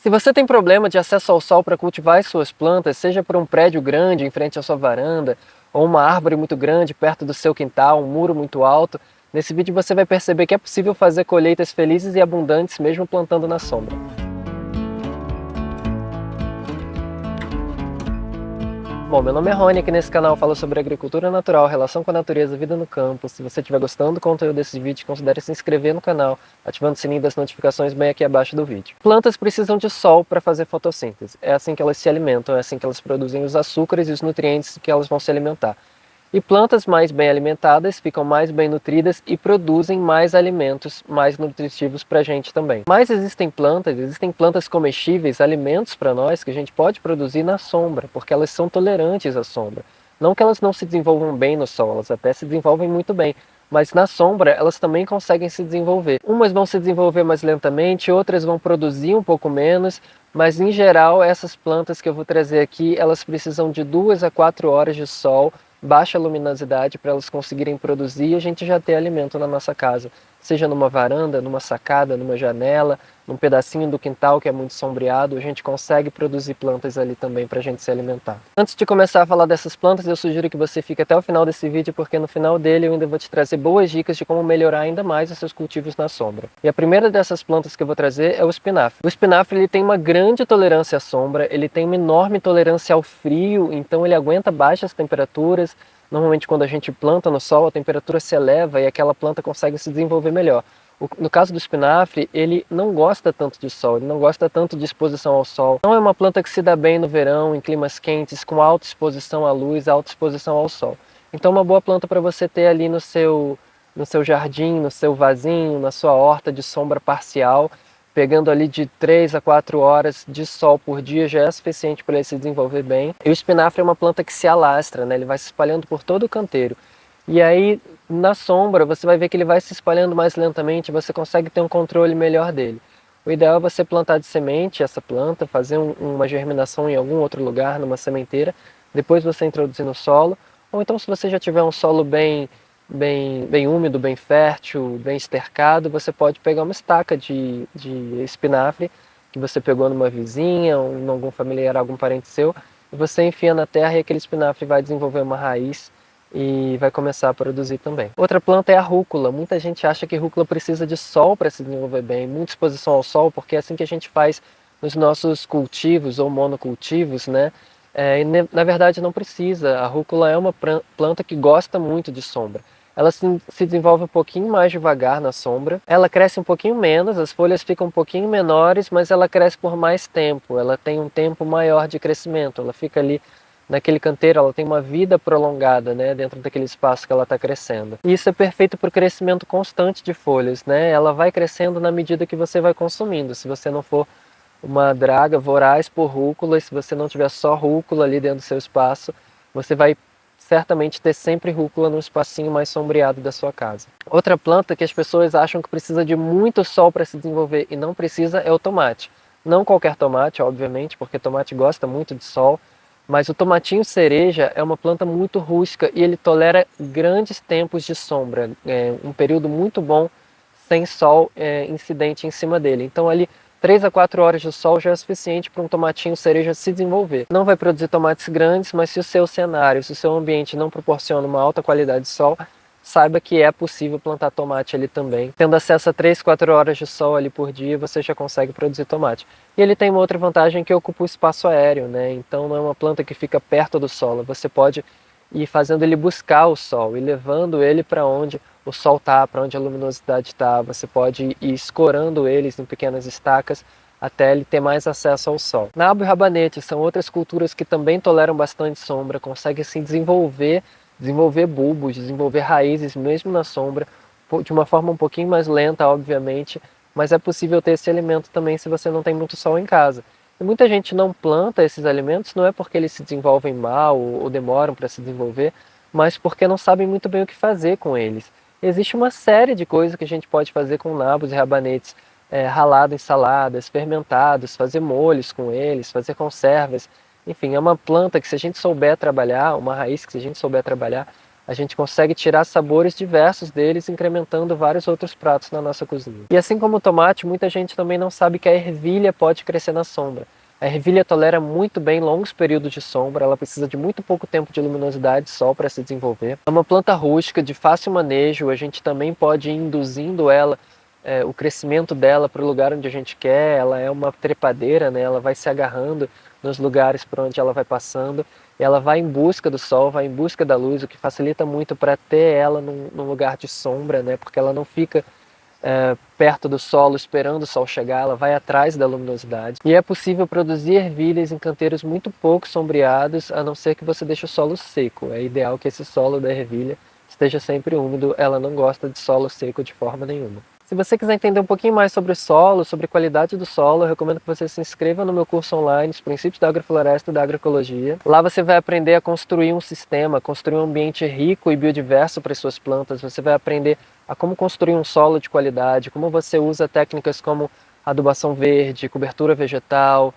Se você tem problema de acesso ao sol para cultivar as suas plantas, seja por um prédio grande em frente à sua varanda, ou uma árvore muito grande perto do seu quintal, um muro muito alto, nesse vídeo você vai perceber que é possível fazer colheitas felizes e abundantes mesmo plantando na sombra. Bom, meu nome é Rony, aqui nesse canal eu falo sobre agricultura natural, relação com a natureza, vida no campo. Se você estiver gostando do conteúdo desse vídeo, considere se inscrever no canal, ativando o sininho das notificações bem aqui abaixo do vídeo. Plantas precisam de sol para fazer fotossíntese. É assim que elas se alimentam, é assim que elas produzem os açúcares e os nutrientes que elas vão se alimentar. E plantas mais bem alimentadas ficam mais bem nutridas e produzem mais alimentos mais nutritivos para a gente também. Mas existem plantas comestíveis, alimentos para nós que a gente pode produzir na sombra, porque elas são tolerantes à sombra. Não que elas não se desenvolvam bem no sol, elas até se desenvolvem muito bem, mas na sombra elas também conseguem se desenvolver. Umas vão se desenvolver mais lentamente, outras vão produzir um pouco menos, mas em geral essas plantas que eu vou trazer aqui, elas precisam de 2 a 4 horas de sol, baixa luminosidade para elas conseguirem produzir e a gente já ter alimento na nossa casa, seja numa varanda, numa sacada, numa janela, num pedacinho do quintal que é muito sombreado, a gente consegue produzir plantas ali também para a gente se alimentar. Antes de começar a falar dessas plantas, eu sugiro que você fique até o final desse vídeo, porque no final dele eu ainda vou te trazer boas dicas de como melhorar ainda mais os seus cultivos na sombra. E a primeira dessas plantas que eu vou trazer é o espinafre. O espinafre ele tem uma grande tolerância à sombra, ele tem uma enorme tolerância ao frio, então ele aguenta baixas temperaturas. Normalmente quando a gente planta no sol, a temperatura se eleva e aquela planta consegue se desenvolver melhor. No caso do espinafre, ele não gosta tanto de sol, ele não gosta tanto de exposição ao sol. Não é uma planta que se dá bem no verão, em climas quentes, com alta exposição à luz, alta exposição ao sol. Então uma boa planta para você ter ali no seu jardim, no seu vasinho, na sua horta de sombra parcial, pegando ali de 3 a 4 horas de sol por dia já é suficiente para ele se desenvolver bem. E o espinafre é uma planta que se alastra, né? Ele vai se espalhando por todo o canteiro. E aí, na sombra, você vai ver que ele vai se espalhando mais lentamente, você consegue ter um controle melhor dele. O ideal é você plantar de semente essa planta, fazer uma germinação em algum outro lugar, numa sementeira, depois você introduzir no solo, ou então se você já tiver um solo bem úmido, bem fértil, bem estercado, você pode pegar uma estaca de espinafre que você pegou numa vizinha, ou em algum familiar, algum parente seu, e você enfia na terra e aquele espinafre vai desenvolver uma raiz e vai começar a produzir também. Outra planta é a rúcula. Muita gente acha que rúcula precisa de sol para se desenvolver bem, muita exposição ao sol, porque é assim que a gente faz nos nossos cultivos ou monocultivos, né? E na verdade não precisa. A rúcula é uma planta que gosta muito de sombra. Ela se desenvolve um pouquinho mais devagar na sombra, ela cresce um pouquinho menos, as folhas ficam um pouquinho menores, mas ela cresce por mais tempo, ela tem um tempo maior de crescimento, ela fica ali naquele canteiro, ela tem uma vida prolongada, né, dentro daquele espaço que ela está crescendo. E isso é perfeito para o crescimento constante de folhas, né? Ela vai crescendo na medida que você vai consumindo. Se você não for uma draga voraz por rúcula, e se você não tiver só rúcula ali dentro do seu espaço, você vai certamente ter sempre rúcula no espacinho mais sombreado da sua casa. Outra planta que as pessoas acham que precisa de muito sol para se desenvolver e não precisa é o tomate. Não qualquer tomate, obviamente, porque tomate gosta muito de sol, mas o tomatinho cereja é uma planta muito rústica e ele tolera grandes tempos de sombra, um período muito bom sem sol incidente em cima dele. Então ali 3 a 4 horas de sol já é suficiente para um tomatinho cereja se desenvolver. Não vai produzir tomates grandes, mas se o seu cenário, se o seu ambiente não proporciona uma alta qualidade de sol, saiba que é possível plantar tomate ali também. Tendo acesso a 3, 4 horas de sol ali por dia, você já consegue produzir tomate. E ele tem uma outra vantagem que ocupa o espaço aéreo, né? Então não é uma planta que fica perto do solo. Você pode ir fazendo ele buscar o sol e levando ele para onde o sol está, para onde a luminosidade está. Você pode ir escorando eles em pequenas estacas até ele ter mais acesso ao sol. Nabo e rabanete são outras culturas que também toleram bastante sombra, conseguem se desenvolver bulbos, desenvolver raízes mesmo na sombra, de uma forma um pouquinho mais lenta, obviamente, mas é possível ter esse alimento também se você não tem muito sol em casa. E muita gente não planta esses alimentos, não é porque eles se desenvolvem mal ou demoram para se desenvolver, mas porque não sabem muito bem o que fazer com eles. Existe uma série de coisas que a gente pode fazer com nabos e rabanetes, ralado em saladas, fermentados, fazer molhos com eles, fazer conservas. Enfim, é uma planta que se a gente souber trabalhar, uma raiz que se a gente souber trabalhar, a gente consegue tirar sabores diversos deles, incrementando vários outros pratos na nossa cozinha. E assim como o tomate, muita gente também não sabe que a ervilha pode crescer na sombra. A ervilha tolera muito bem longos períodos de sombra, ela precisa de muito pouco tempo de luminosidade de sol para se desenvolver. É uma planta rústica, de fácil manejo, a gente também pode ir induzindo ela, o crescimento dela para o lugar onde a gente quer. Ela é uma trepadeira, né? Ela vai se agarrando nos lugares por onde ela vai passando. Ela vai em busca do sol, vai em busca da luz, o que facilita muito para ter ela num lugar de sombra, né? Porque ela não fica perto do solo esperando o sol chegar, ela vai atrás da luminosidade. E é possível produzir ervilhas em canteiros muito pouco sombreados, a não ser que você deixe o solo seco. É ideal que esse solo da ervilha esteja sempre úmido, ela não gosta de solo seco de forma nenhuma. Se você quiser entender um pouquinho mais sobre solo, sobre qualidade do solo, eu recomendo que você se inscreva no meu curso online, Os Princípios da Agrofloresta e da Agroecologia. Lá você vai aprender a construir um sistema, construir um ambiente rico e biodiverso para as suas plantas. Você vai aprender a como construir um solo de qualidade, como você usa técnicas como adubação verde, cobertura vegetal,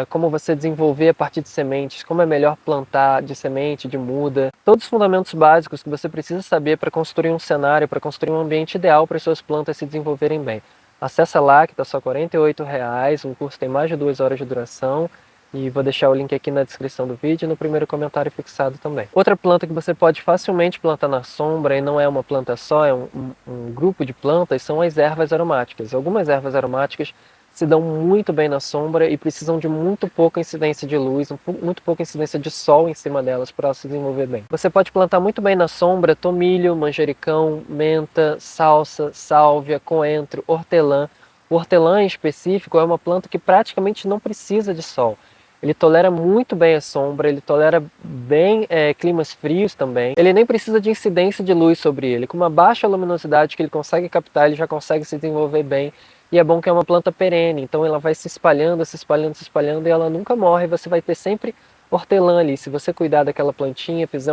como você desenvolver a partir de sementes, como é melhor plantar de semente, de muda. Todos os fundamentos básicos que você precisa saber para construir um cenário, para construir um ambiente ideal para as suas plantas se desenvolverem bem. Acesse lá, que está só R$ 48,00, o curso tem mais de 2 horas de duração, e vou deixar o link aqui na descrição do vídeo e no primeiro comentário fixado também. Outra planta que você pode facilmente plantar na sombra, e não é uma planta só, é um grupo de plantas, são as ervas aromáticas. Algumas ervas aromáticas se dão muito bem na sombra e precisam de muito pouca incidência de luz, muito pouca incidência de sol em cima delas para elas se desenvolver bem. Você pode plantar muito bem na sombra tomilho, manjericão, menta, salsa, sálvia, coentro, hortelã. O hortelã em específico é uma planta que praticamente não precisa de sol. Ele tolera muito bem a sombra, ele tolera bem climas frios também. Ele nem precisa de incidência de luz sobre ele. Com uma baixa luminosidade que ele consegue captar, ele já consegue se desenvolver bem. E é bom que é uma planta perene, então ela vai se espalhando, se espalhando, se espalhando, e ela nunca morre. Você vai ter sempre hortelã ali. Se você cuidar daquela plantinha, fazer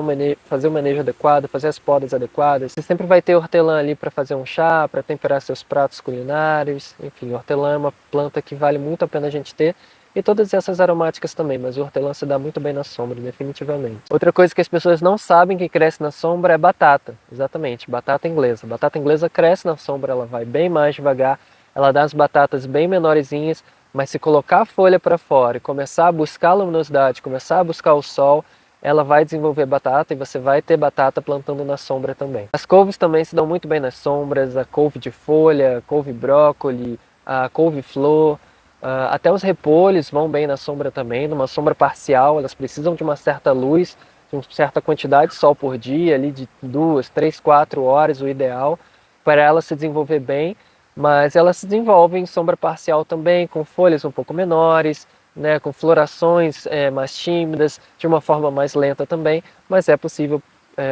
o manejo adequado, fazer as podas adequadas, você sempre vai ter hortelã ali para fazer um chá, para temperar seus pratos culinários. Enfim, hortelã é uma planta que vale muito a pena a gente ter. E todas essas aromáticas também, mas o hortelã se dá muito bem na sombra, definitivamente. Outra coisa que as pessoas não sabem que cresce na sombra é batata. Exatamente, batata inglesa. Batata inglesa cresce na sombra, ela vai bem mais devagar, ela dá as batatas bem menorzinhas, mas se colocar a folha para fora e começar a buscar a luminosidade, começar a buscar o sol, ela vai desenvolver batata e você vai ter batata plantando na sombra também. As couves também se dão muito bem nas sombras, a couve de folha, a couve brócoli, a couve-flor. Até os repolhos vão bem na sombra também, numa sombra parcial, elas precisam de uma certa luz, de uma certa quantidade de sol por dia, ali de 2, 3, 4 horas, o ideal, para ela se desenvolver bem, mas elas se desenvolvem em sombra parcial também, com folhas um pouco menores, né, com florações mais tímidas, de uma forma mais lenta também, mas é possível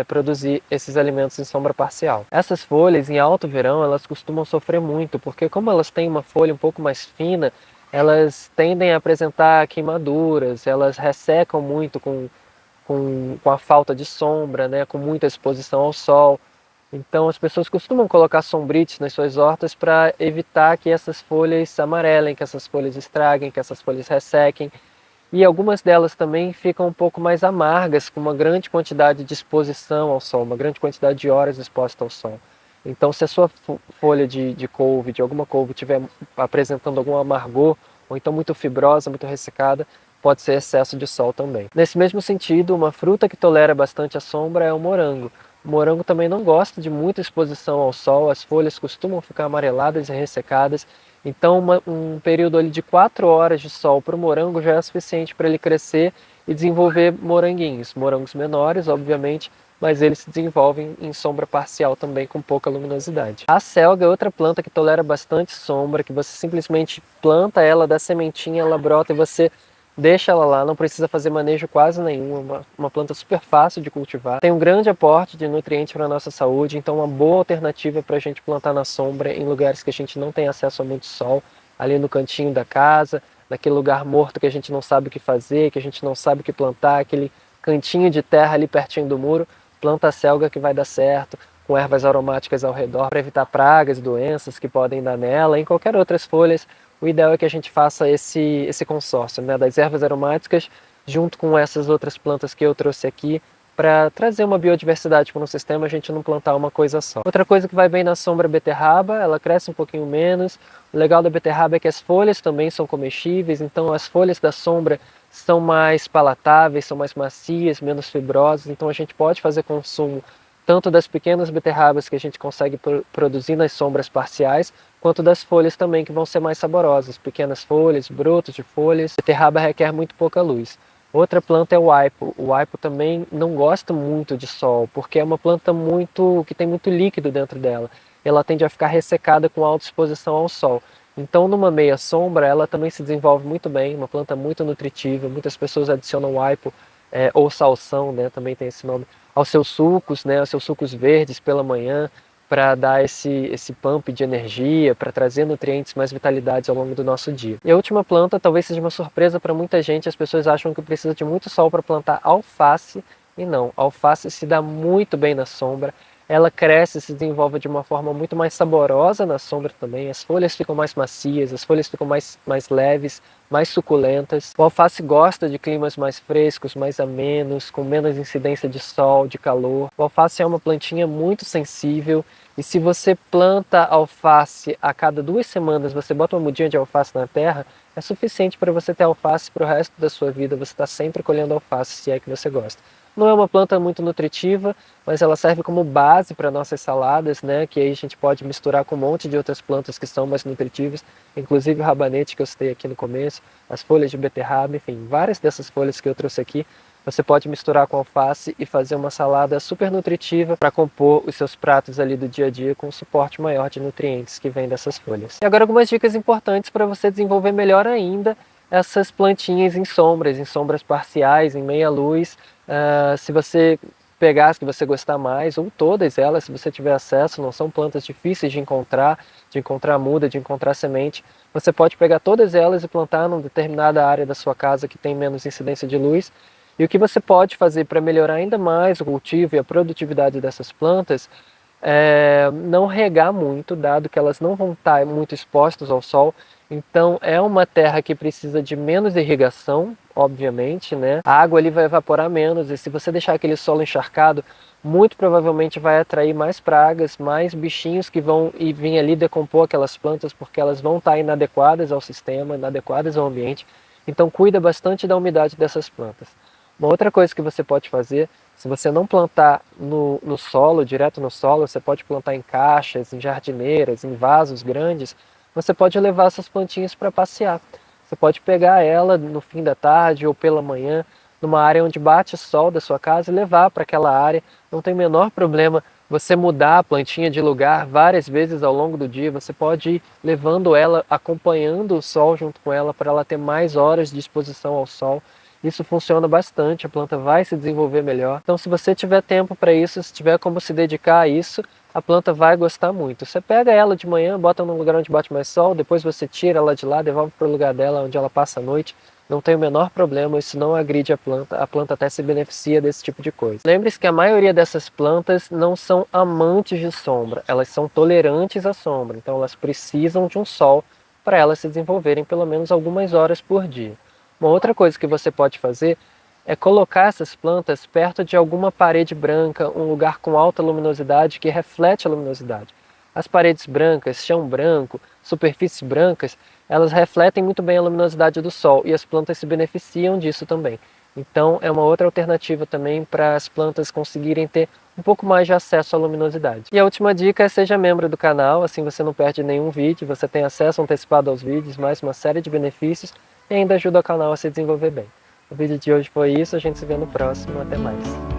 produzir esses alimentos em sombra parcial. Essas folhas, em alto verão, elas costumam sofrer muito, porque como elas têm uma folha um pouco mais fina, elas tendem a apresentar queimaduras, elas ressecam muito com a falta de sombra, né, com muita exposição ao sol. Então as pessoas costumam colocar sombrites nas suas hortas para evitar que essas folhas amarelem, que essas folhas estraguem, que essas folhas ressequem. E algumas delas também ficam um pouco mais amargas, com uma grande quantidade de exposição ao sol, uma grande quantidade de horas exposta ao sol. Então, se a sua folha de couve, de alguma couve, estiver apresentando algum amargor, ou então muito fibrosa, muito ressecada, pode ser excesso de sol também. Nesse mesmo sentido, uma fruta que tolera bastante a sombra é o morango. O morango também não gosta de muita exposição ao sol, as folhas costumam ficar amareladas e ressecadas, então um período ali de 4 horas de sol para o morango já é suficiente para ele crescer e desenvolver moranguinhos. Morangos menores, obviamente, mas eles se desenvolvem em sombra parcial também, com pouca luminosidade. A selga é outra planta que tolera bastante sombra, que você simplesmente planta ela, dá sementinha, ela brota e você deixa ela lá, não precisa fazer manejo quase nenhum, é uma planta super fácil de cultivar. Tem um grande aporte de nutrientes para a nossa saúde, então uma boa alternativa para a gente plantar na sombra em lugares que a gente não tem acesso a muito sol, ali no cantinho da casa, naquele lugar morto que a gente não sabe o que fazer, que a gente não sabe o que plantar, aquele cantinho de terra ali pertinho do muro. Planta a selga que vai dar certo, com ervas aromáticas ao redor para evitar pragas, doenças que podem dar nela, em qualquer outras folhas. O ideal é que a gente faça esse consórcio, né, das ervas aromáticas junto com essas outras plantas que eu trouxe aqui, para trazer uma biodiversidade para um sistema, a gente não plantar uma coisa só. Outra coisa que vai bem na sombra é a beterraba, ela cresce um pouquinho menos. O legal da beterraba é que as folhas também são comestíveis, então as folhas da sombra são mais palatáveis, são mais macias, menos fibrosas, então a gente pode fazer consumo tanto das pequenas beterrabas que a gente consegue produzir nas sombras parciais, quanto das folhas também, que vão ser mais saborosas, pequenas folhas, brotos de folhas. A beterraba requer muito pouca luz. Outra planta é o aipo. O aipo também não gosta muito de sol, porque é uma planta que tem muito líquido dentro dela. Ela tende a ficar ressecada com alta exposição ao sol. Então, numa meia sombra, ela também se desenvolve muito bem, uma planta muito nutritiva. Muitas pessoas adicionam aipo, ou salsão, né, também tem esse nome, aos seus sucos, né, aos seus sucos verdes pela manhã, para dar esse pump de energia, para trazer nutrientes, mais vitalidades ao longo do nosso dia. E a última planta talvez seja uma surpresa para muita gente, as pessoas acham que precisa de muito sol para plantar alface, e não, a alface se dá muito bem na sombra, ela cresce e se desenvolve de uma forma muito mais saborosa na sombra também, as folhas ficam mais macias, as folhas ficam mais leves, mais suculentas. O alface gosta de climas mais frescos, mais amenos, com menos incidência de sol, de calor. O alface é uma plantinha muito sensível e se você planta alface a cada 2 semanas, você bota uma mudinha de alface na terra, é suficiente para você ter alface para o resto da sua vida, você está sempre colhendo alface, se é que você gosta. Não é uma planta muito nutritiva, mas ela serve como base para nossas saladas, né? Que aí a gente pode misturar com um monte de outras plantas que são mais nutritivas, inclusive o rabanete que eu citei aqui no começo, as folhas de beterraba, enfim, várias dessas folhas que eu trouxe aqui, você pode misturar com alface e fazer uma salada super nutritiva para compor os seus pratos ali do dia a dia com um suporte maior de nutrientes que vem dessas folhas. E agora algumas dicas importantes para você desenvolver melhor ainda essas plantinhas em sombras parciais, em meia luz. Se você pegar as que você gostar mais, ou todas elas, se você tiver acesso, não são plantas difíceis de encontrar muda, de encontrar semente, você pode pegar todas elas e plantar numa determinada área da sua casa que tem menos incidência de luz. E o que você pode fazer para melhorar ainda mais o cultivo e a produtividade dessas plantas é não regar muito, dado que elas não vão estar muito expostas ao sol. Então é uma terra que precisa de menos irrigação, obviamente, né? A água ali vai evaporar menos e se você deixar aquele solo encharcado, muito provavelmente vai atrair mais pragas, mais bichinhos que vão vir ali decompor aquelas plantas, porque elas vão estar inadequadas ao sistema, inadequadas ao ambiente. Então cuida bastante da umidade dessas plantas. Uma outra coisa que você pode fazer, se você não plantar no solo, direto no solo, você pode plantar em caixas, em jardineiras, em vasos grandes, você pode levar essas plantinhas para passear. Você pode pegar ela no fim da tarde ou pela manhã, numa área onde bate sol da sua casa e levar para aquela área. Não tem o menor problema você mudar a plantinha de lugar várias vezes ao longo do dia. Você pode ir levando ela, acompanhando o sol junto com ela para ela ter mais horas de exposição ao sol. Isso funciona bastante, a planta vai se desenvolver melhor. Então se você tiver tempo para isso, se tiver como se dedicar a isso, a planta vai gostar muito. Você pega ela de manhã, bota num lugar onde bate mais sol, depois você tira ela de lá, devolve para o lugar dela onde ela passa a noite. Não tem o menor problema, isso não agride a planta até se beneficia desse tipo de coisa. Lembre-se que a maioria dessas plantas não são amantes de sombra, elas são tolerantes à sombra, então elas precisam de um sol para elas se desenvolverem pelo menos algumas horas por dia. Uma outra coisa que você pode fazer é colocar essas plantas perto de alguma parede branca, um lugar com alta luminosidade que reflete a luminosidade. As paredes brancas, chão branco, superfícies brancas, elas refletem muito bem a luminosidade do sol e as plantas se beneficiam disso também. Então é uma outra alternativa também para as plantas conseguirem ter um pouco mais de acesso à luminosidade. E a última dica é seja membro do canal, assim você não perde nenhum vídeo, você tem acesso antecipado aos vídeos, mais uma série de benefícios e ainda ajuda o canal a se desenvolver bem. O vídeo de hoje foi isso, a gente se vê no próximo, até mais.